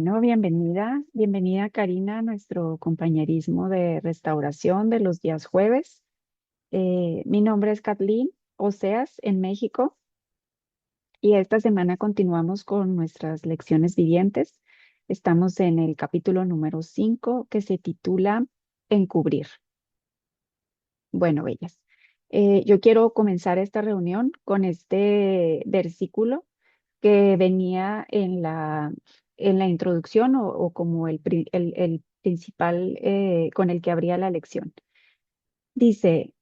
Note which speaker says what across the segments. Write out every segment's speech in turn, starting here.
Speaker 1: Bueno, bienvenida Karina a nuestro compañerismo de restauración de los días jueves. Mi nombre es Kathleen Oseas en México y esta semana continuamos con nuestras lecciones vivientes. Estamos en el capítulo número 5 que se titula Encubrir. Bueno, bellas, yo quiero comenzar esta reunión con este versículo que venía en la introducción o como el principal con el que abría la lección. Dice,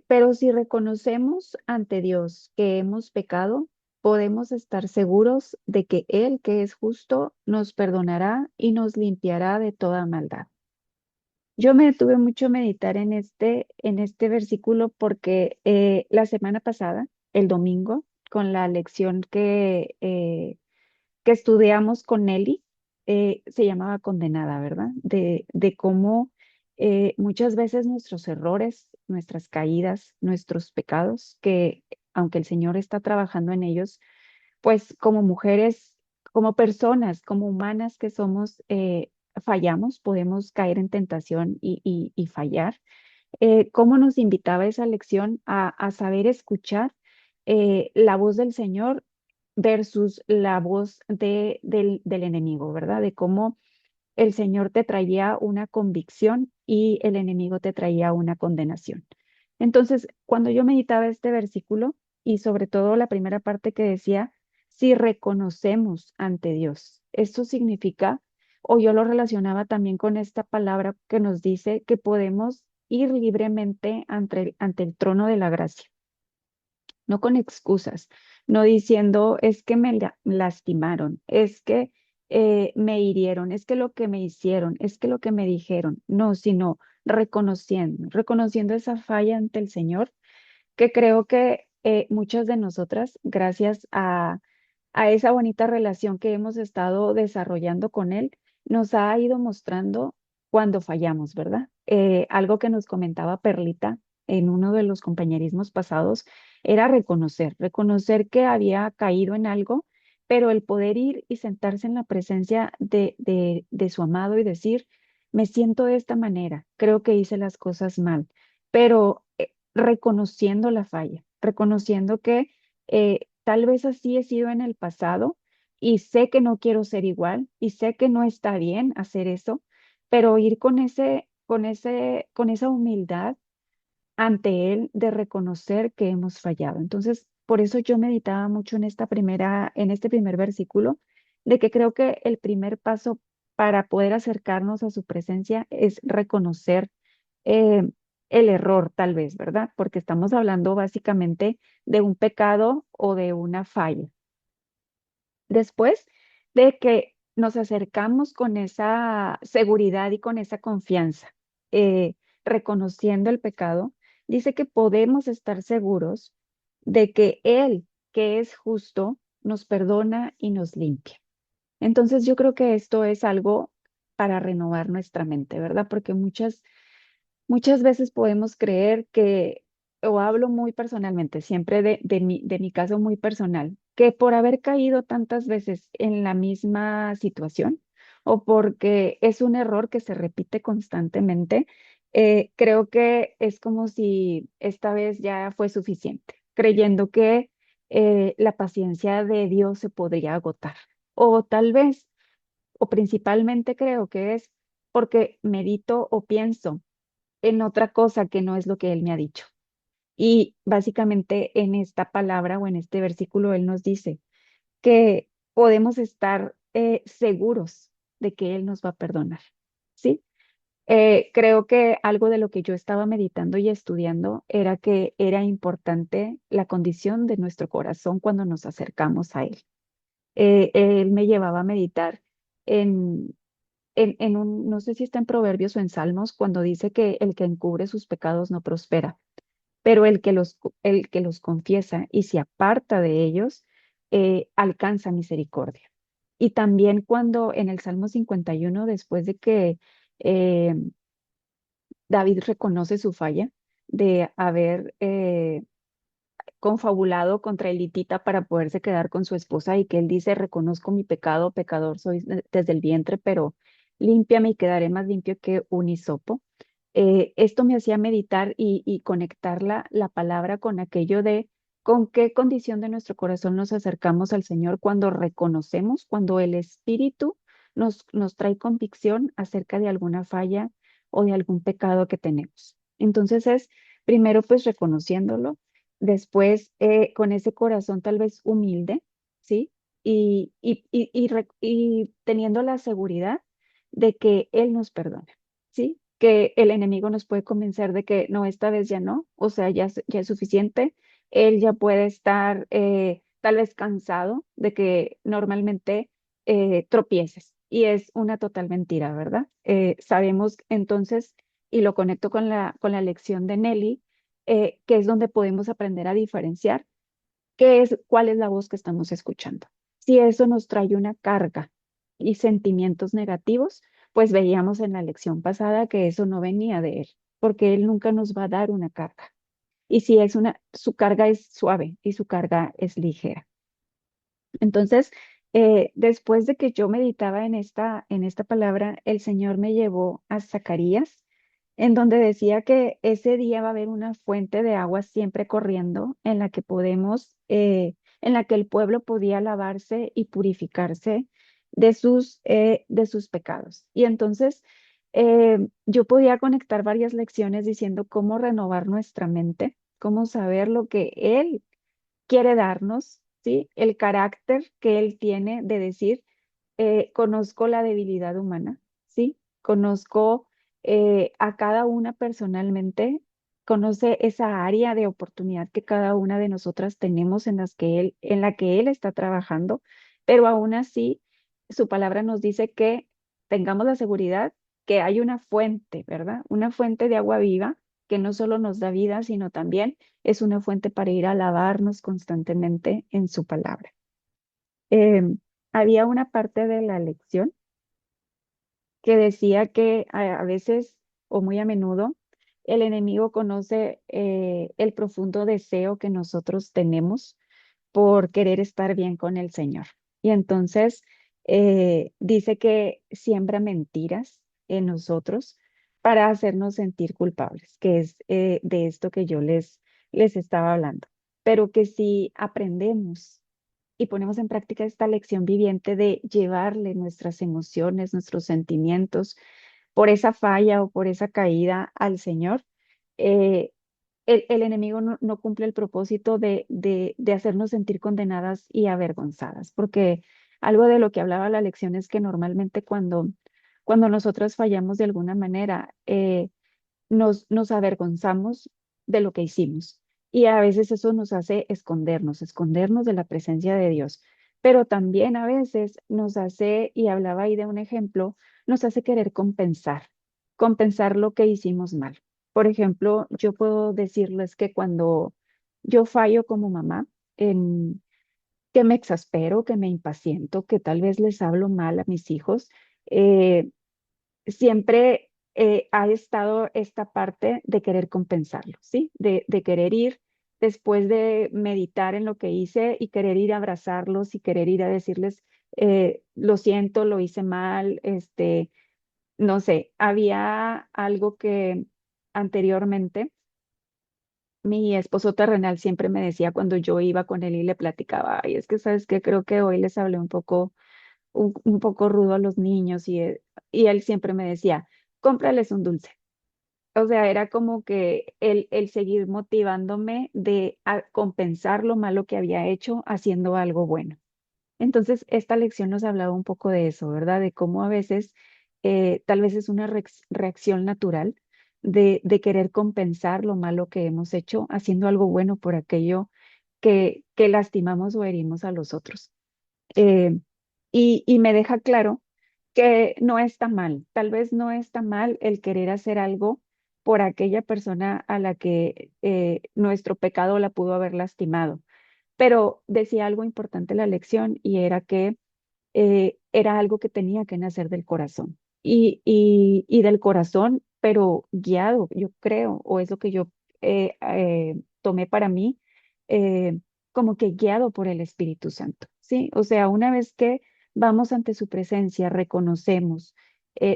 Speaker 1: pero si reconocemos ante Dios que hemos pecado, podemos estar seguros de que Él, que es justo, nos perdonará y nos limpiará de toda maldad. Yo me detuve mucho a meditar en este versículo porque la semana pasada, el domingo, con la lección que estudiamos con Nelly, se llamaba Condenada, ¿verdad? De cómo muchas veces nuestros errores, nuestras caídas, nuestros pecados, que aunque el Señor está trabajando en ellos, pues como mujeres, como personas, como humanas que somos, fallamos, podemos caer en tentación y fallar. ¿Cómo nos invitaba esa lección a saber escuchar la voz del Señor versus la voz del enemigo, ¿verdad? De cómo el Señor te traía una convicción y el enemigo te traía una condenación. Entonces, cuando yo meditaba este versículo y sobre todo la primera parte que decía, si reconocemos ante Dios, esto significa, o yo lo relacionaba también con esta palabra que nos dice que podemos ir libremente ante el trono de la gracia, no con excusas, no diciendo es que lastimaron, es que me hirieron, es que lo que me hicieron, es que lo que me dijeron, no, sino reconociendo esa falla ante el Señor, que creo que muchas de nosotras, gracias a esa bonita relación que hemos estado desarrollando con Él, nos ha ido mostrando cuando fallamos, ¿verdad? Algo que nos comentaba Perlita en uno de los compañerismos pasados era reconocer que había caído en algo, pero el poder ir y sentarse en la presencia de su amado y decir, me siento de esta manera, creo que hice las cosas mal, pero reconociendo la falla, reconociendo que tal vez así he sido en el pasado y sé que no quiero ser igual y sé que no está bien hacer eso, pero ir con esa humildad ante Él de reconocer que hemos fallado. Entonces, por eso yo meditaba mucho en este primer versículo, de que creo que el primer paso para poder acercarnos a su presencia es reconocer eh, el error, tal vez, ¿verdad? Porque estamos hablando básicamente de un pecado o de una falla. Después de que nos acercamos con esa seguridad y con esa confianza, reconociendo el pecado, dice que podemos estar seguros de que Él, que es justo, nos perdona y nos limpia. Entonces yo creo que esto es algo para renovar nuestra mente, ¿verdad? Porque muchas veces podemos creer que, o hablo muy personalmente, siempre de mi caso muy personal, que por haber caído tantas veces en la misma situación o porque es un error que se repite constantemente, creo que es como si esta vez ya fue suficiente, creyendo que la paciencia de Dios se podría agotar. O tal vez, o principalmente creo que es porque medito o pienso en otra cosa que no es lo que él me ha dicho. Y básicamente en esta palabra o en este versículo él nos dice que podemos estar seguros de que él nos va a perdonar. ¿Sí? Creo que algo de lo que yo estaba meditando y estudiando era que era importante la condición de nuestro corazón cuando nos acercamos a él. Él me llevaba a meditar en, no sé si está en Proverbios o en Salmos, cuando dice que el que encubre sus pecados no prospera, pero el que los confiesa y se aparta de ellos, alcanza misericordia. Y también cuando en el Salmo 51, después de que eh, David reconoce su falla de haber confabulado contra Elitita para poderse quedar con su esposa y que él dice, reconozco mi pecado, pecador soy desde el vientre, pero límpiame y quedaré más limpio que un hisopo. Esto me hacía meditar y conectar la palabra con aquello de con qué condición de nuestro corazón nos acercamos al Señor cuando reconocemos, cuando el Espíritu nos trae convicción acerca de alguna falla o de algún pecado que tenemos. Entonces es primero pues reconociéndolo, después con ese corazón tal vez humilde, ¿sí? Y teniendo la seguridad de que Él nos perdona, ¿sí? Que el enemigo nos puede convencer de que no, esta vez ya no, o sea, ya es suficiente. Él ya puede estar tal vez cansado de que normalmente tropieces. Y es una total mentira, ¿verdad? Sabemos entonces, y lo conecto con la lección de Nelly, que es donde podemos aprender a diferenciar cuál es la voz que estamos escuchando. Si eso nos trae una carga y sentimientos negativos, pues veíamos en la lección pasada que eso no venía de él, porque él nunca nos va a dar una carga. Y si su carga es suave y su carga es ligera. Entonces, después de que yo meditaba en esta palabra, el Señor me llevó a Zacarías, en donde decía que ese día va a haber una fuente de agua siempre corriendo en la que en la que el pueblo podía lavarse y purificarse de sus pecados. Y entonces yo podía conectar varias lecciones diciendo cómo renovar nuestra mente, cómo saber lo que Él quiere darnos, ¿sí? El carácter que Él tiene de decir, conozco la debilidad humana, ¿sí? Conozco a cada una personalmente, conoce esa área de oportunidad que cada una de nosotras tenemos en la que Él está trabajando, pero aún así su palabra nos dice que tengamos la seguridad que hay una fuente, ¿verdad? Una fuente de agua viva que no solo nos da vida, sino también es una fuente para ir a lavarnos constantemente en su palabra. Em, Había una parte de la lección que decía que a veces o muy a menudo el enemigo conoce el profundo deseo que nosotros tenemos por querer estar bien con el Señor. Y entonces dice que siembra mentiras en nosotros para hacernos sentir culpables, que es de esto que yo les estaba hablando. Pero que si aprendemos y ponemos en práctica esta lección viviente de llevarle nuestras emociones, nuestros sentimientos por esa falla o por esa caída al Señor, eh, el enemigo no cumple el propósito de hacernos sentir condenadas y avergonzadas, porque algo de lo que hablaba la lección es que normalmente cuando nosotras fallamos de alguna manera, nos avergonzamos de lo que hicimos. Y a veces eso nos hace escondernos de la presencia de Dios. Pero también a veces nos hace, y hablaba ahí de un ejemplo, nos hace querer compensar lo que hicimos mal. Por ejemplo, yo puedo decirles que cuando yo fallo como mamá, en que me exaspero, que me impaciento, que tal vez les hablo mal a mis hijos, siempre ha estado esta parte de querer compensarlo, ¿sí? De querer ir después de meditar en lo que hice y querer ir a abrazarlos y querer ir a decirles, lo siento, lo hice mal, no sé, había algo que anteriormente mi esposo terrenal siempre me decía cuando yo iba con él y le platicaba, ay, es que sabes que creo que hoy les hablé un poco rudo a los niños y él siempre me decía, cómprales un dulce. O sea, era como que el seguir motivándome a compensar lo malo que había hecho haciendo algo bueno. Entonces, esta lección nos hablaba un poco de eso, ¿verdad? De cómo a veces tal vez es una reacción natural de querer compensar lo malo que hemos hecho haciendo algo bueno por aquello que lastimamos o herimos a los otros. Eh, y me deja claro que no está mal, tal vez no está mal el querer hacer algo por aquella persona a la que nuestro pecado la pudo haber lastimado. Pero decía algo importante la lección y era que era algo que tenía que nacer del corazón. Y del corazón, pero guiado, yo creo, o es lo que yo tomé para mí, eh, como que guiado por el Espíritu Santo, ¿sí? O sea, una vez que vamos ante su presencia, reconocemos,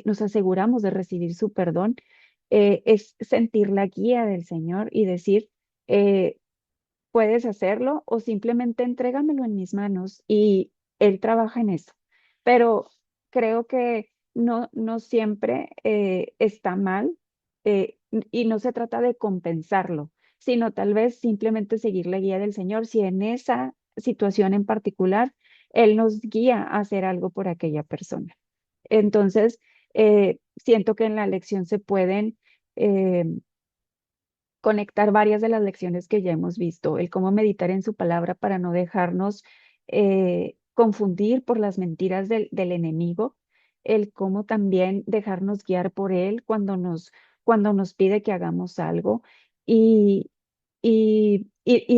Speaker 1: nos aseguramos de recibir su perdón, es sentir la guía del Señor y decir, eh, puedes hacerlo o simplemente entrégamelo en mis manos y Él trabaja en eso. Pero creo que no siempre está mal, y no se trata de compensarlo, sino tal vez simplemente seguir la guía del Señor. Si en esa situación en particular Él nos guía a hacer algo por aquella persona. Entonces, siento que en la lección se pueden eh, conectar varias de las lecciones que ya hemos visto, el cómo meditar en su palabra para no dejarnos confundir por las mentiras del enemigo, el cómo también dejarnos guiar por él cuando nos pide que hagamos algo y, y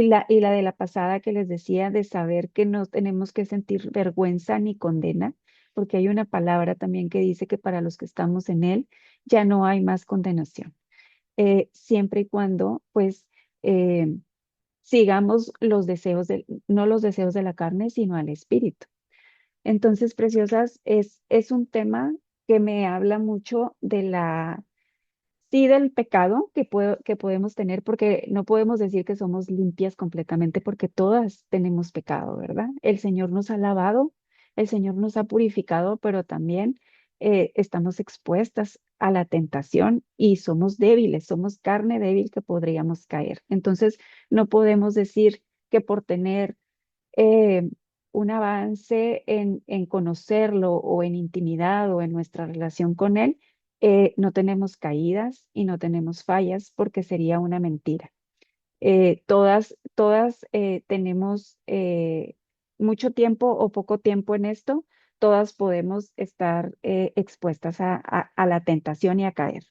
Speaker 1: la de la pasada que les decía de saber que no tenemos que sentir vergüenza ni condena, porque hay una palabra también que dice que para los que estamos en él ya no hay más condenación, siempre y cuando pues eh, sigamos los deseos no los deseos de la carne, sino al espíritu. Entonces, preciosas, es un tema que me habla mucho de sí, del pecado que podemos tener, porque no podemos decir que somos limpias completamente, porque todas tenemos pecado, ¿verdad? El Señor nos ha lavado, el Señor nos ha purificado, pero también estamos expuestas a la tentación y somos débiles, somos carne débil que podríamos caer. Entonces, no podemos decir que por tener eh, un avance en conocerlo o en intimidad o en nuestra relación con él, no tenemos caídas y no tenemos fallas porque sería una mentira. Todas tenemos mucho tiempo o poco tiempo en esto, todas podemos estar expuestas a la tentación y a caer.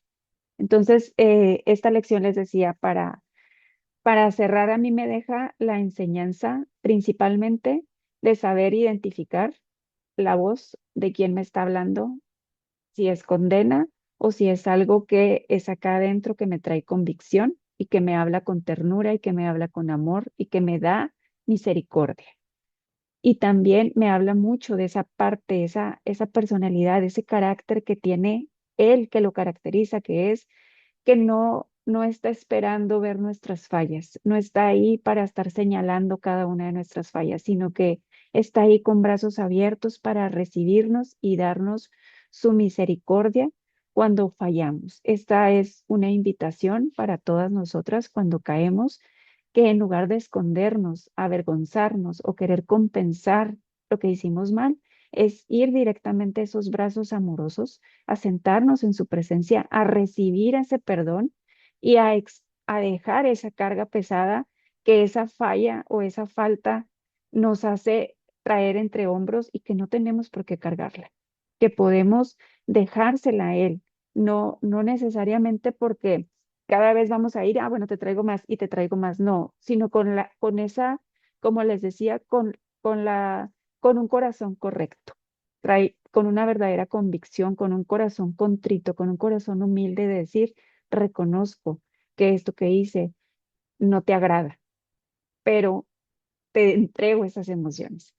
Speaker 1: Entonces, esta lección les decía, para cerrar, a mí me deja la enseñanza principalmente de saber identificar la voz de quien me está hablando, si es condena o si es algo que es acá adentro que me trae convicción y que me habla con ternura y que me habla con amor y que me da misericordia. Y también me habla mucho de esa parte, esa personalidad, ese carácter que tiene él, que lo caracteriza, que es que no está esperando ver nuestras fallas, no está ahí para estar señalando cada una de nuestras fallas, sino que está ahí con brazos abiertos para recibirnos y darnos su misericordia cuando fallamos. Esta es una invitación para todas nosotras cuando caemos, que en lugar de escondernos, avergonzarnos o querer compensar lo que hicimos mal, es ir directamente a esos brazos amorosos, a sentarnos en su presencia, a recibir ese perdón y a dejar esa carga pesada que esa falla o esa falta nos hace traer entre hombros y que no tenemos por qué cargarla, que podemos dejársela a él, no necesariamente porque cada vez vamos a ir, ah, bueno, te traigo más y te traigo más, no, sino con esa, como les decía, con un corazón correcto, con una verdadera convicción, con un corazón contrito, con un corazón humilde de decir, reconozco que esto que hice no te agrada, pero te entrego esas emociones.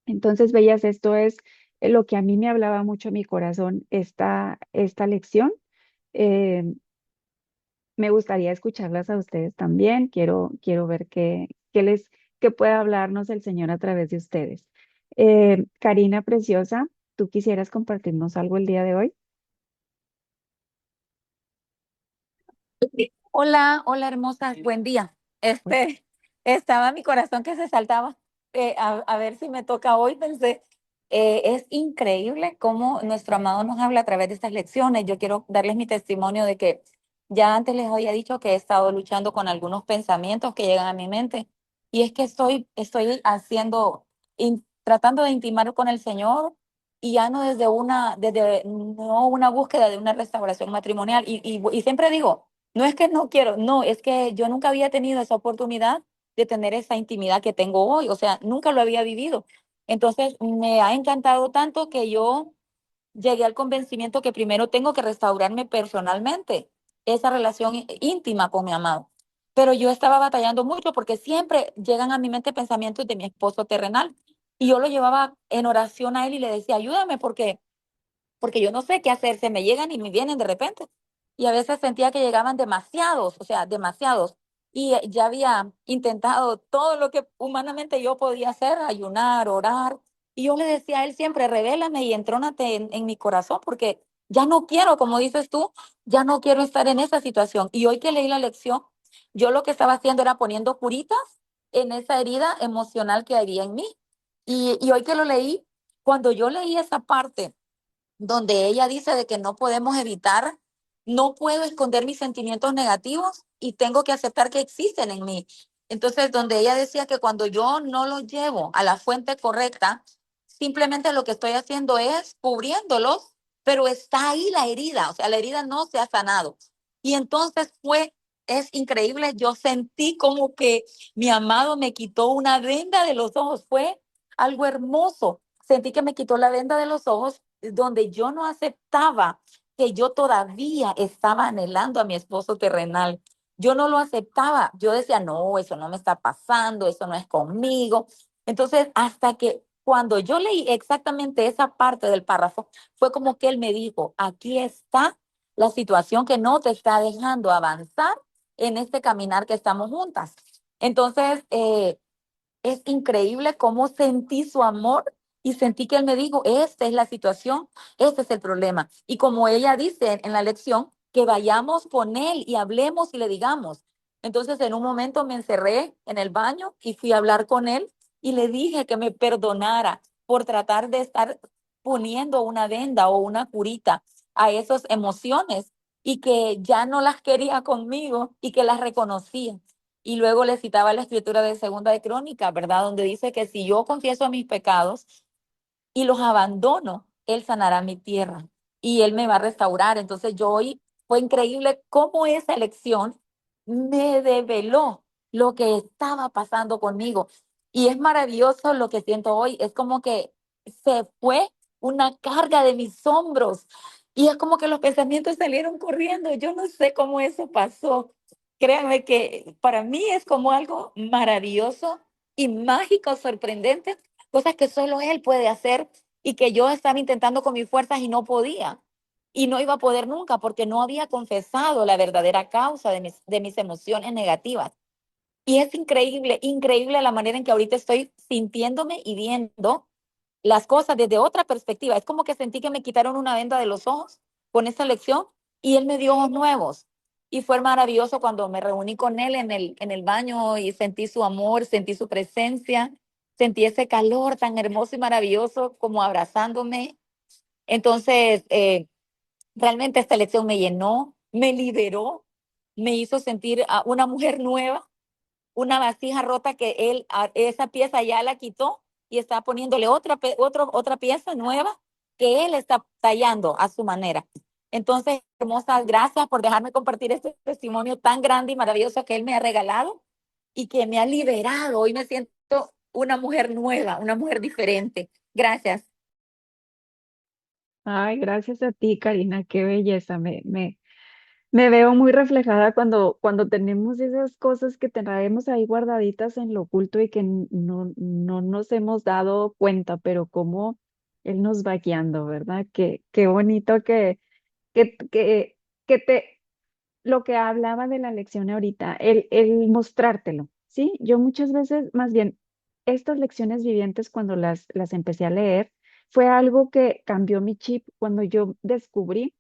Speaker 1: Entonces, veías, esto es lo que a mí me hablaba mucho a mi corazón, esta lección. Eh, Me gustaría escucharlas a ustedes también. Quiero ver qué puede hablarnos el Señor a través de ustedes. Karina Preciosa, ¿tú quisieras compartirnos algo el día de hoy?
Speaker 2: Hola, hola hermosa, buen día. Estaba mi corazón que se saltaba, a ver si me toca hoy, pensé, es increíble cómo nuestro amado nos habla a través de estas lecciones. Yo quiero darles mi testimonio de que ya antes les había dicho que he estado luchando con algunos pensamientos que llegan a mi mente y es que estoy tratando de intimar con el Señor y ya no no una búsqueda de una restauración matrimonial y siempre digo, no es que no quiero, no, es que yo nunca había tenido esa oportunidad de tener esa intimidad que tengo hoy, o sea, nunca lo había vivido. Entonces, me ha encantado tanto que yo llegué al convencimiento que primero tengo que restaurarme personalmente, esa relación íntima con mi amado. pero yo estaba batallando mucho porque siempre llegan a mi mente pensamientos de mi esposo terrenal. Y yo lo llevaba en oración a él y le decía, ayúdame porque yo no sé qué hacer, se me llegan y me vienen de repente. Y a veces sentía que llegaban demasiados, o sea, demasiados. Y ya había intentado todo lo que humanamente yo podía hacer, ayunar, orar. Y yo le decía a él siempre, revélame y entrónate en mi corazón, porque ya no quiero, como dices tú, ya no quiero estar en esa situación. Y hoy que leí la lección, yo lo que estaba haciendo era poniendo curitas en esa herida emocional que había en mí. Y hoy que lo leí, cuando yo leí esa parte donde ella dice de que no podemos evitar, no puedo esconder mis sentimientos negativos y tengo que aceptar que existen en mí. Entonces, donde ella decía que cuando yo no los llevo a la fuente correcta, simplemente lo que estoy haciendo es cubriéndolos, pero está ahí la herida, o sea, la herida no se ha sanado. Y entonces es increíble, yo sentí como que mi amado me quitó una venda de los ojos, fue algo hermoso. Sentí que me quitó la venda de los ojos donde yo no aceptaba que yo todavía estaba anhelando a mi esposo terrenal. Yo no lo aceptaba. Yo decía, no, eso no me está pasando, eso no es conmigo. Entonces, hasta que cuando yo leí exactamente esa parte del párrafo, fue como que él me dijo, aquí está la situación que no te está dejando avanzar en este caminar que estamos juntas. Entonces, es increíble cómo sentí su amor y sentí que él me dijo, esta es la situación, este es el problema. Y como ella dice en la lección, que vayamos con él y hablemos y le digamos. Entonces en un momento me encerré en el baño y fui a hablar con él y le dije que me perdonara por tratar de estar poniendo una venda o una curita a esas emociones y que ya no las quería conmigo y que las reconocía. Y luego le citaba la escritura de Segunda de Crónicas, ¿verdad? Donde dice que si yo confieso mis pecados y los abandono, Él sanará mi tierra y Él me va a restaurar. Entonces yo hoy fue increíble cómo esa elección me develó lo que estaba pasando conmigo. Y es maravilloso lo que siento hoy. Es como que se fue una carga de mis hombros y es como que los pensamientos salieron corriendo. Yo no sé cómo eso pasó. Créanme que para mí es como algo maravilloso y mágico, sorprendente, cosas que solo él puede hacer y que yo estaba intentando con mis fuerzas y no podía. Y no iba a poder nunca porque no había confesado la verdadera causa de mis emociones negativas. Y es increíble, increíble la manera en que ahorita estoy sintiéndome y viendo las cosas desde otra perspectiva. Es como que sentí que me quitaron una venda de los ojos con esta lección y él me dio ojos nuevos. Y fue maravilloso cuando me reuní con él en el baño y sentí su amor, sentí su presencia, sentí ese calor tan hermoso y maravilloso como abrazándome. Entonces, realmente esta lección me llenó, me liberó, me hizo sentir a una mujer nueva, una vasija rota que él, esa pieza ya la quitó y está poniéndole otra pieza nueva que él está tallando a su manera. Entonces, hermosas, gracias por dejarme compartir este testimonio tan grande y maravilloso que él me ha regalado y que me ha liberado. Hoy me siento una mujer nueva, una mujer diferente. Gracias.
Speaker 1: Ay, gracias a ti, Karina, qué belleza. Me veo muy reflejada cuando tenemos esas cosas que traemos ahí guardaditas en lo oculto y que no nos hemos dado cuenta, pero cómo Él nos va guiando, ¿verdad? Qué bonito que, que, que te, lo que hablaba de la lección ahorita, el mostrártelo, ¿sí? Yo muchas veces, más bien, estas lecciones vivientes cuando las empecé a leer, fue algo que cambió mi chip cuando yo descubrí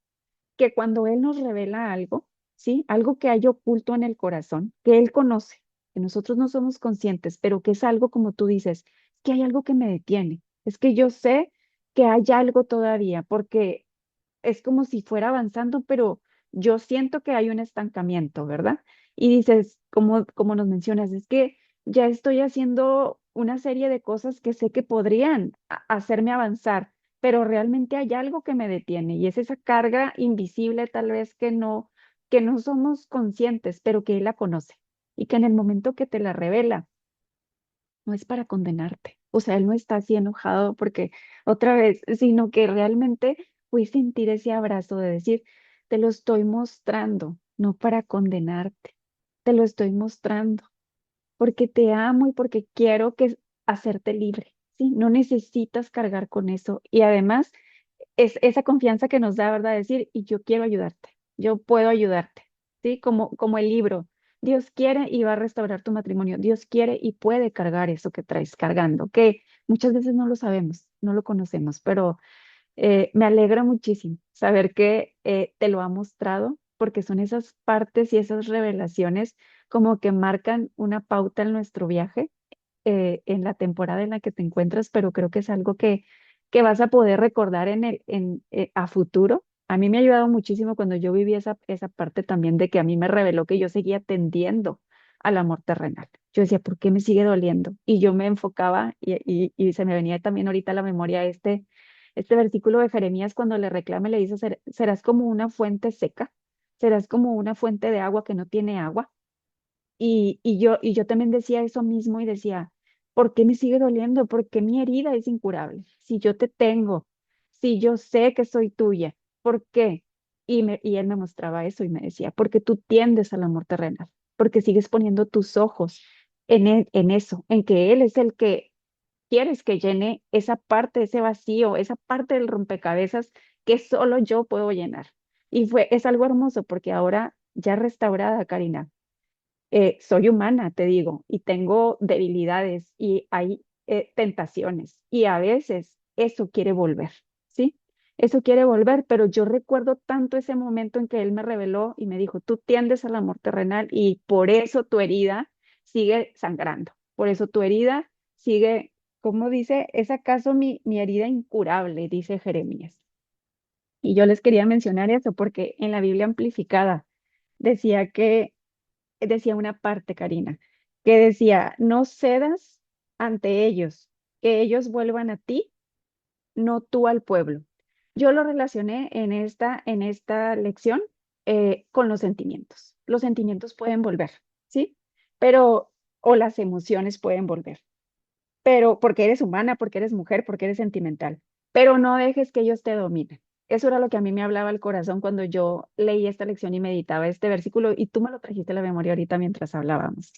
Speaker 1: que cuando Él nos revela algo, ¿sí? Algo que hay oculto en el corazón, que Él conoce, que nosotros no somos conscientes, pero que es algo como tú dices, que hay algo que me detiene. Es que yo sé que hay algo todavía, porque es como si fuera avanzando, pero yo siento que hay un estancamiento, ¿verdad? Y dices, como nos mencionas, es que ya estoy haciendo una serie de cosas que sé que podrían hacerme avanzar, pero realmente hay algo que me detiene y es esa carga invisible tal vez que no somos conscientes, pero que Él la conoce y que en el momento que te la revela, no es para condenarte. O sea, Él no está así enojado porque otra vez, sino que realmente puedes sentir ese abrazo de decir, te lo estoy mostrando, no para condenarte. te lo estoy mostrando porque te amo y porque quiero que hacerte libre, ¿sí? No necesitas cargar con eso. Y además es esa confianza que nos da, ¿verdad? Decir, y yo quiero ayudarte, yo puedo ayudarte, ¿sí? Como el libro. Dios quiere y va a restaurar tu matrimonio. Dios quiere y puede cargar eso que traes cargando, que muchas veces no lo sabemos, no lo conocemos, pero me alegra muchísimo saber que te lo ha mostrado, porque son esas partes y esas revelaciones como que marcan una pauta en nuestro viaje, en la temporada en la que te encuentras, pero creo que es algo que vas a poder recordar a futuro. A mí me ha ayudado muchísimo cuando yo viví esa parte también de que a mí me reveló que yo seguía tendiendo al amor terrenal. Yo decía, ¿por qué me sigue doliendo? Y yo me enfocaba y se me venía también ahorita a la memoria este versículo de Jeremías cuando le reclama y le dice, serás como una fuente seca, serás como una fuente de agua que no tiene agua. Y yo también decía eso mismo y decía, ¿por qué me sigue doliendo? ¿Por qué mi herida es incurable? Si yo te tengo, si yo sé que soy tuya, ¿por qué? Y él me mostraba eso y me decía, porque tú tiendes al amor terrenal, porque sigues poniendo tus ojos en eso, en que él es el que quieres que llene esa parte, ese vacío, esa parte del rompecabezas que solo yo puedo llenar. Es algo hermoso porque ahora ya restaurada, Karina, soy humana, te digo, y tengo debilidades y hay tentaciones y a veces eso quiere volver, ¿sí? Eso quiere volver, pero yo recuerdo tanto ese momento en que él me reveló y me dijo, tú tiendes al amor terrenal y por eso tu herida sigue sangrando, por eso tu herida sigue, ¿cómo dice? ¿Es acaso mi herida incurable? Dice Jeremías. Y yo les quería mencionar eso porque en la Biblia amplificada decía una parte, Karina, que decía, no cedas ante ellos, que ellos vuelvan a ti, no tú al pueblo. Yo lo relacioné en esta lección con los sentimientos. Los sentimientos pueden volver, ¿sí? Pero, o las emociones pueden volver, pero porque eres humana, porque eres mujer, porque eres sentimental, pero no dejes que ellos te dominen. Eso era lo que a mí me hablaba el corazón cuando yo leí esta lección y meditaba este versículo y tú me lo trajiste a la memoria ahorita mientras hablábamos.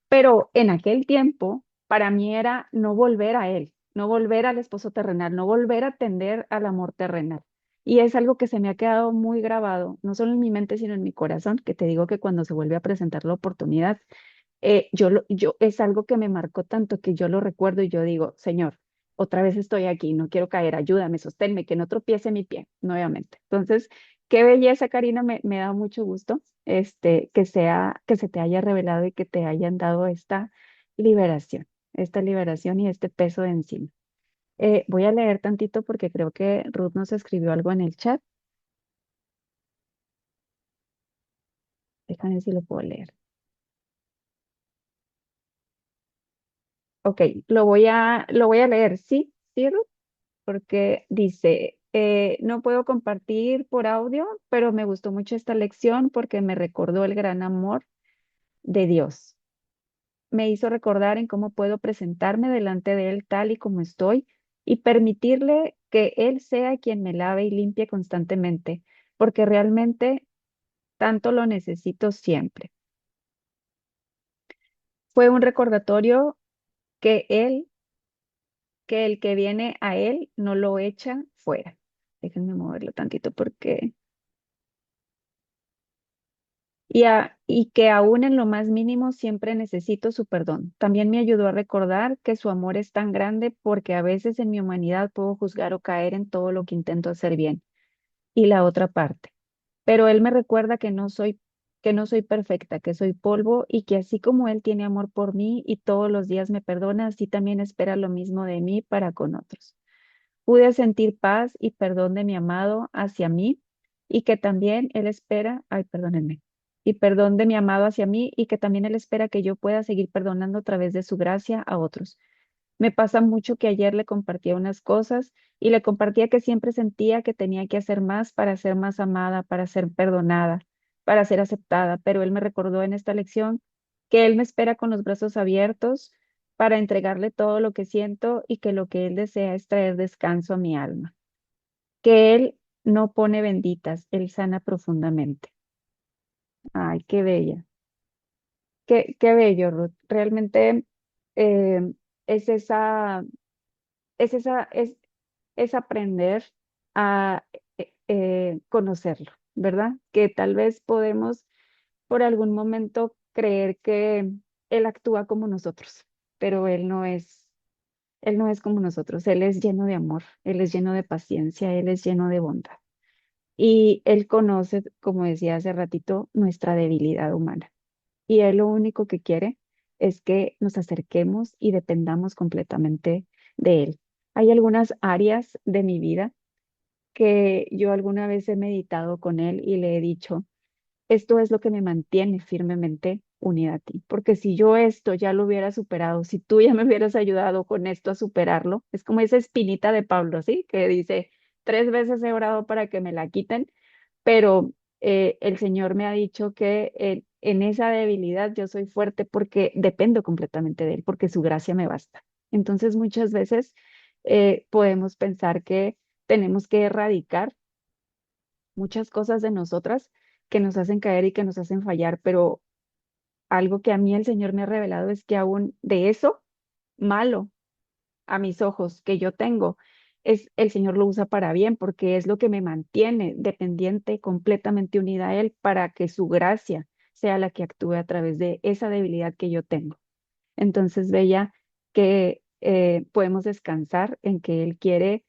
Speaker 1: Pero en aquel tiempo, para mí era no volver a él, no volver al esposo terrenal, no volver a tender al amor terrenal. Y es algo que se me ha quedado muy grabado, no solo en mi mente, sino en mi corazón, que te digo que cuando se vuelve a presentar la oportunidad, es algo que me marcó tanto que yo lo recuerdo y yo digo, Señor, otra vez estoy aquí, no quiero caer, ayúdame, sosténme, que no tropiece mi pie nuevamente. Entonces, qué belleza, Karina, me da mucho gusto que se te haya revelado y que te hayan dado esta liberación y este peso de encima. Voy a leer tantito porque creo que Ruth nos escribió algo en el chat. Déjame ver si lo puedo leer. Ok, lo voy a leer, ¿sí? ¿Sí, Ruth? Porque dice, no puedo compartir por audio, pero me gustó mucho esta lección porque me recordó el gran amor de Dios. Me hizo recordar en cómo puedo presentarme delante de Él tal y como estoy y permitirle que Él sea quien me lave y limpie constantemente, porque realmente tanto lo necesito siempre. Fue un recordatorio que que el que viene a Él no lo echa fuera. Déjenme moverlo tantito porque y que aún en lo más mínimo siempre necesito su perdón. También me ayudó a recordar que su amor es tan grande porque a veces en mi humanidad puedo juzgar o caer en todo lo que intento hacer bien. Y la otra parte. Pero él me recuerda que no soy perfecta, que soy polvo y que así como él tiene amor por mí y todos los días me perdona, así también espera lo mismo de mí para con otros. Pude sentir paz y perdón de mi amado hacia mí y que también él espera, ay, perdónenme, y perdón de mi amado hacia mí y que también él espera que yo pueda seguir perdonando a través de su gracia a otros. Me pasa mucho que ayer le compartía unas cosas y le compartía que siempre sentía que tenía que hacer más para ser más amada, para ser perdonada, para ser aceptada, pero él me recordó en esta lección que él me espera con los brazos abiertos para entregarle todo lo que siento y que lo que él desea es traer descanso a mi alma, que él no pone benditas, él sana profundamente. Ay, qué bella. Qué bello, Ruth. Realmente eh, es es aprender a conocerlo, ¿verdad? Que tal vez podemos por algún momento creer que Él actúa como nosotros, pero Él no es como nosotros. Él es lleno de amor, Él es lleno de paciencia, Él es lleno de bondad. Y Él conoce, como decía hace ratito, nuestra debilidad humana. Y Él lo único que quiere es que nos acerquemos y dependamos completamente de Él. Hay algunas áreas de mi vida que yo alguna vez he meditado con Él y le he dicho, esto es lo que me mantiene firmemente unida a ti, porque si yo esto ya lo hubiera superado, si tú ya me hubieras ayudado con esto a superarlo, es como esa espinita de Pablo, ¿sí? Que dice, 3 veces he orado para que me la quiten, pero el Señor me ha dicho que en esa debilidad yo soy fuerte porque dependo completamente de Él, porque su gracia me basta. Entonces muchas veces podemos pensar que tenemos que erradicar muchas cosas de nosotras que nos hacen caer y que nos hacen fallar, pero algo que a mí el Señor me ha revelado es que aún de eso malo a mis ojos que yo tengo, es el Señor lo usa para bien porque es lo que me mantiene dependiente, completamente unida a Él para que su gracia sea la que actúe a través de esa debilidad que yo tengo. Entonces, Bella, que podemos descansar en que Él quiere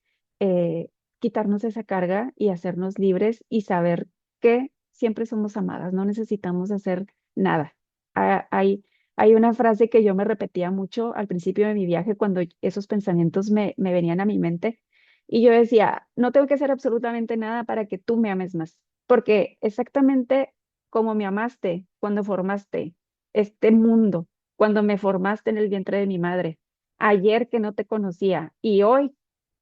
Speaker 1: quitarnos esa carga y hacernos libres y saber que siempre somos amadas, no necesitamos hacer nada. Hay una frase que yo me repetía mucho al principio de mi viaje cuando esos pensamientos me venían a mi mente y yo decía, no tengo que hacer absolutamente nada para que tú me ames más, porque exactamente como me amaste cuando formaste este mundo cuando me formaste en el vientre de mi madre, ayer que no te conocía y hoy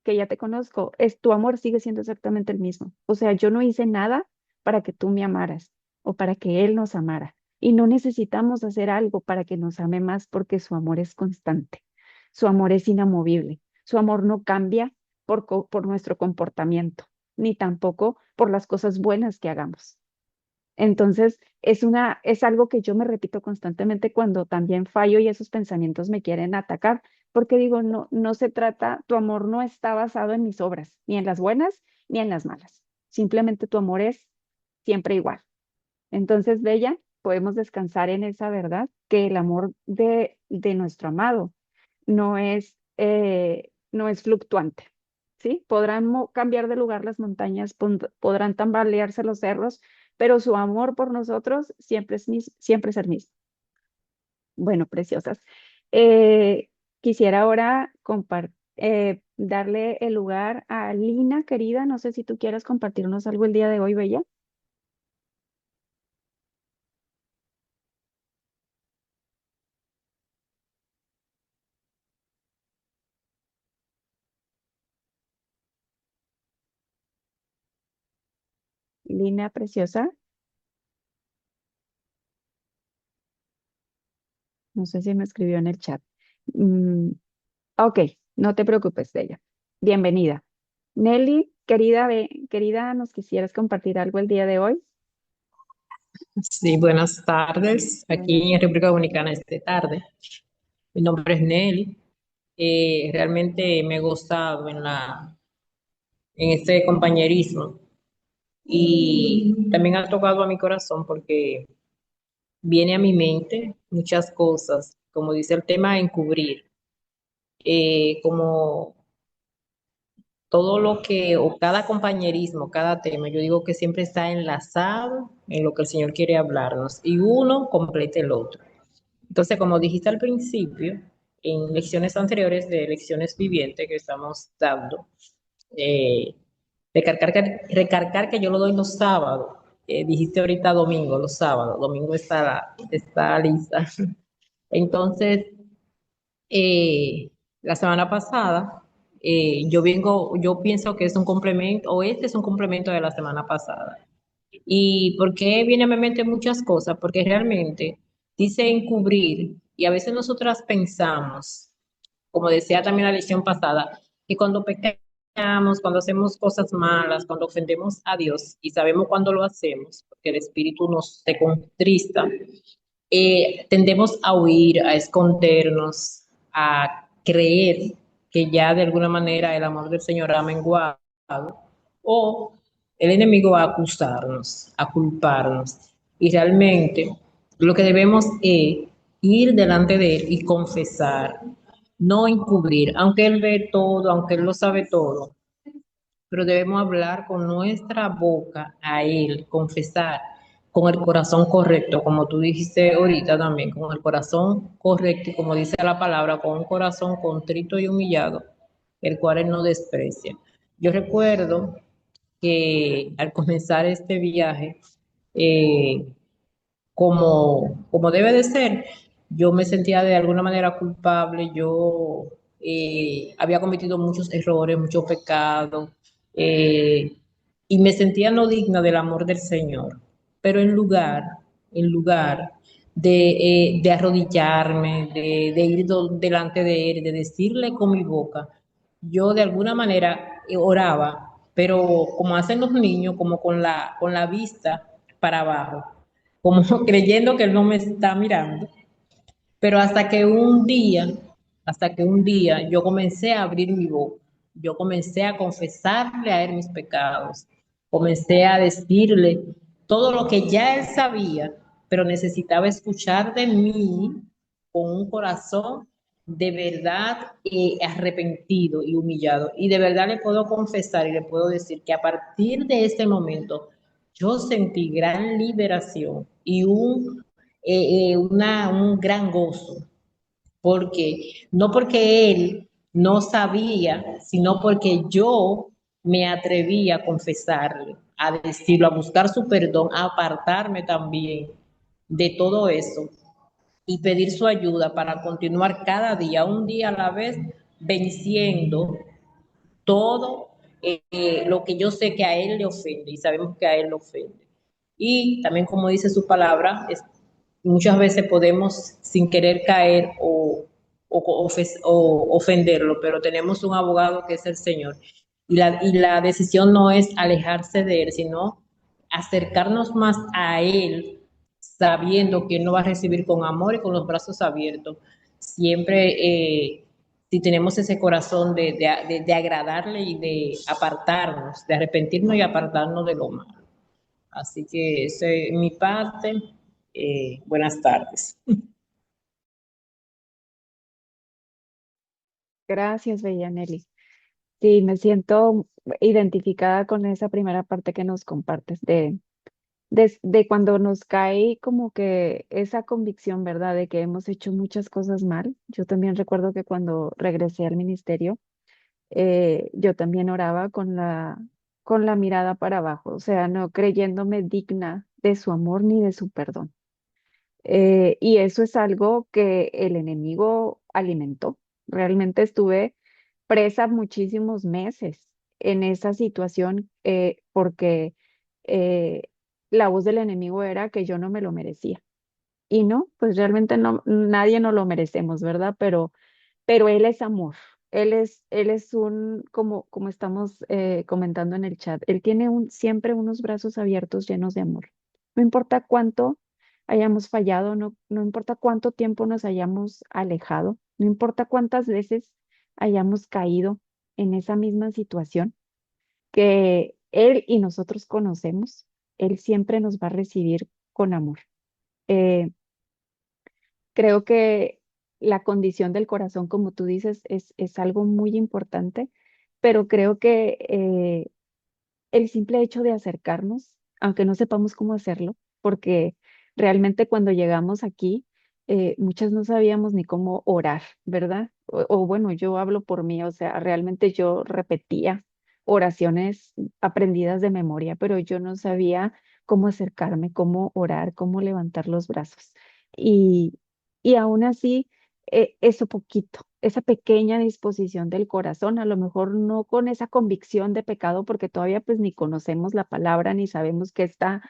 Speaker 1: que ya te conozco, tu amor sigue siendo exactamente el mismo. O sea, yo no hice nada para que tú me amaras o para que él nos amara. Y no necesitamos hacer algo para que nos ame más porque su amor es constante, su amor es inamovible, su amor no cambia por nuestro comportamiento, ni tampoco por las cosas buenas que hagamos. Entonces, es algo que yo me repito constantemente cuando también fallo y esos pensamientos me quieren atacar, porque digo, no, no se trata, tu amor no está basado en mis obras, ni en las buenas ni en las malas. Simplemente tu amor es siempre igual. Entonces, Bella, podemos descansar en esa verdad que el amor de nuestro amado no es fluctuante, ¿sí? Podrán cambiar de lugar las montañas, podrán tambalearse los cerros, pero su amor por nosotros siempre es el mismo. Bueno, preciosas. Eh, Quisiera ahora darle el lugar a Lina, querida. No sé si tú quieres compartirnos algo el día de hoy, Bella. Lina, preciosa. No sé si me escribió en el chat. Mm, ok, no te preocupes de ella. Bienvenida. Nelly, querida, ¿nos quisieras compartir algo el día de hoy?
Speaker 3: Sí, buenas tardes.
Speaker 1: Buenas
Speaker 3: Aquí en
Speaker 1: tardes.
Speaker 3: República Dominicana es de tarde. Mi nombre es Nelly. Realmente me he gustado en este compañerismo y también ha tocado a mi corazón porque viene a mi mente muchas cosas, como dice el tema encubrir, como todo lo que, o cada compañerismo, cada tema, yo digo que siempre está enlazado en lo que el Señor quiere hablarnos y uno completa el otro. Entonces, como dijiste al principio, en lecciones anteriores de lecciones vivientes que estamos dando, eh, recargar que yo lo doy los sábados. Dijiste ahorita domingo, los sábados, domingo está lista. Entonces, la semana pasada, yo pienso que es un complemento, o este es un complemento de la semana pasada. ¿Y por qué viene a mi mente muchas cosas? Porque realmente dice encubrir y a veces nosotras pensamos, como decía también la lección pasada, que cuando pecamos, cuando hacemos cosas malas, cuando ofendemos a Dios y sabemos cuándo lo hacemos, porque el Espíritu nos se contrista, tendemos a huir, a escondernos, a creer que ya de alguna manera el amor del Señor ha menguado, o el enemigo va a acusarnos, a culparnos. Y realmente lo que debemos es ir delante de Él y confesar, no encubrir, aunque Él ve todo, aunque Él lo sabe todo, pero debemos hablar con nuestra boca a Él, confesar con el corazón correcto, como tú dijiste ahorita también, con el corazón correcto y como dice la palabra, con un corazón contrito y humillado, el cual Él no desprecia. Yo recuerdo que al comenzar este viaje, eh, como debe de ser. Yo me sentía de alguna manera culpable, yo había cometido muchos errores, muchos pecados, eh, y me sentía no digna del amor del Señor. Pero en lugar de arrodillarme, de ir delante de Él, de decirle con mi boca, yo de alguna manera oraba, pero como hacen los niños, como con la vista para abajo, como creyendo que él no me está mirando. Pero hasta que un día yo comencé a abrir mi boca, yo comencé a confesarle a él mis pecados, comencé a decirle todo lo que ya él sabía, pero necesitaba escuchar de mí con un corazón de verdad arrepentido y humillado. Y de verdad le puedo confesar y le puedo decir que a partir de este momento yo sentí gran liberación y un gran gozo, porque no porque él no sabía, sino porque yo me atreví a confesarle, a decirlo, a buscar su perdón, a apartarme también de todo eso y pedir su ayuda para continuar cada día, un día a la vez, venciendo todo lo que yo sé que a él le ofende y sabemos que a él le ofende. Y también como dice su palabra, muchas veces podemos sin querer caer o ofenderlo, pero tenemos un abogado que es el Señor. Y la decisión no es alejarse de él, sino acercarnos más a él, sabiendo que él nos va a recibir con amor y con los brazos abiertos. Siempre si tenemos ese corazón de agradarle y de apartarnos, de arrepentirnos y apartarnos de lo malo. Así que esa es mi parte. Buenas tardes.
Speaker 1: Gracias, Bellanelli. Sí, me siento identificada con esa primera parte que nos compartes de cuando nos cae como que esa convicción, ¿verdad? De que hemos hecho muchas cosas mal. Yo también recuerdo que cuando regresé al ministerio, yo también oraba con la mirada para abajo, o sea, no creyéndome digna de su amor ni de su perdón. Y eso es algo que el enemigo alimentó. Realmente estuve presa muchísimos meses en esa situación porque eh, la voz del enemigo era que yo no me lo merecía. Y no, pues realmente no, nadie nos lo merecemos, ¿verdad? Pero Él es amor. Él es como estamos comentando en el chat, Él tiene siempre unos brazos abiertos llenos de amor. No importa cuánto hayamos fallado, no importa cuánto tiempo nos hayamos alejado, no importa cuántas veces hayamos caído en esa misma situación que Él y nosotros conocemos, Él siempre nos va a recibir con amor. Eh, Creo que la condición del corazón, como tú dices, es algo muy importante, pero creo que el simple hecho de acercarnos, aunque no sepamos cómo hacerlo, porque realmente cuando llegamos aquí, muchas no sabíamos ni cómo orar, ¿verdad? O bueno, yo hablo por mí, o sea, realmente yo repetía oraciones aprendidas de memoria, pero yo no sabía cómo acercarme, cómo orar, cómo levantar los brazos. Y, y aún así, eso poquito, esa pequeña disposición del corazón, a lo mejor no con esa convicción de pecado, porque todavía pues ni conocemos la palabra, ni sabemos qué está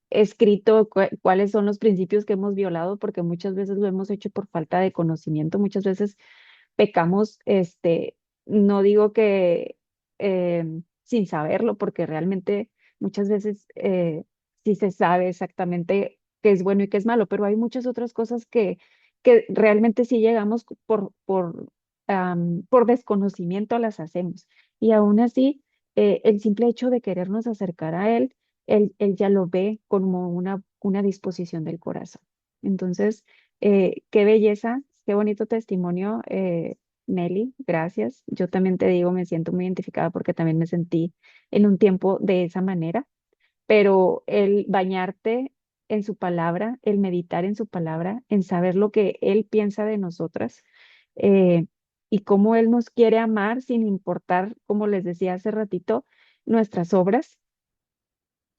Speaker 1: escrito, cuáles son los principios que hemos violado, porque muchas veces lo hemos hecho por falta de conocimiento, muchas veces pecamos, no digo que sin saberlo, porque realmente muchas veces sí se sabe exactamente qué es bueno y qué es malo, pero hay muchas otras cosas que realmente sí llegamos por desconocimiento las hacemos. Y aún así, el simple hecho de querernos acercar a Él, Él ya lo ve como una disposición del corazón. Entonces, qué belleza, qué bonito testimonio, Nelly, gracias. Yo también te digo, me siento muy identificada porque también me sentí en un tiempo de esa manera, pero el bañarte en su palabra, el meditar en su palabra, en saber lo que Él piensa de nosotras, eh, y cómo Él nos quiere amar sin importar, como les decía hace ratito, nuestras obras,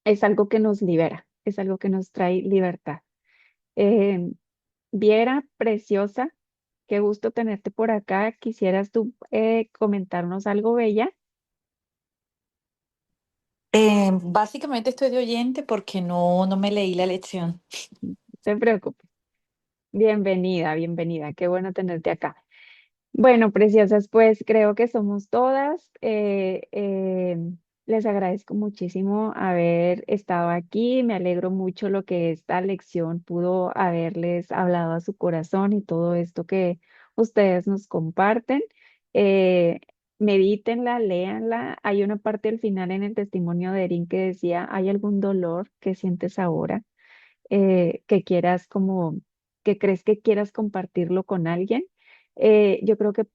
Speaker 1: es algo que nos libera, es algo que nos trae libertad. Eh, Viera, preciosa, qué gusto tenerte por acá. ¿Quisieras tú comentarnos algo, bella?
Speaker 4: Básicamente estoy de oyente porque no me leí la lección.
Speaker 1: No te preocupes. Bienvenida, bienvenida. Qué bueno tenerte acá. Bueno, preciosas, pues creo que somos todas. Les agradezco muchísimo haber estado aquí. Me alegro mucho lo que esta lección pudo haberles hablado a su corazón y todo esto que ustedes nos comparten. Eh, Medítenla, léanla. Hay una parte al final en el testimonio de Erin que decía, ¿hay algún dolor que sientes ahora, que quieras como, que crees que quieras compartirlo con alguien? Yo creo que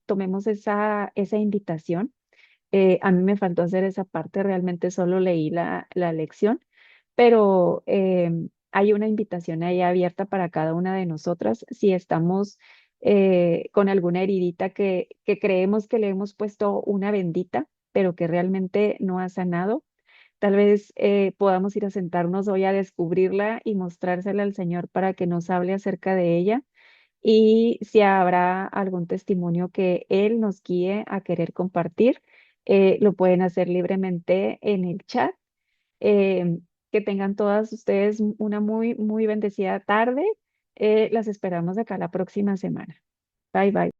Speaker 1: tomemos esa invitación. A mí me faltó hacer esa parte, realmente solo leí la lección, pero hay una invitación ahí abierta para cada una de nosotras. Si estamos con alguna heridita que creemos que le hemos puesto una bendita, pero que realmente no ha sanado, tal vez podamos ir a sentarnos hoy a descubrirla y mostrársela al Señor para que nos hable acerca de ella, y si habrá algún testimonio que Él nos guíe a querer compartir, lo pueden hacer libremente en el chat. Eh, que tengan todas ustedes una muy, muy bendecida tarde. Las esperamos acá la próxima semana. Bye, bye.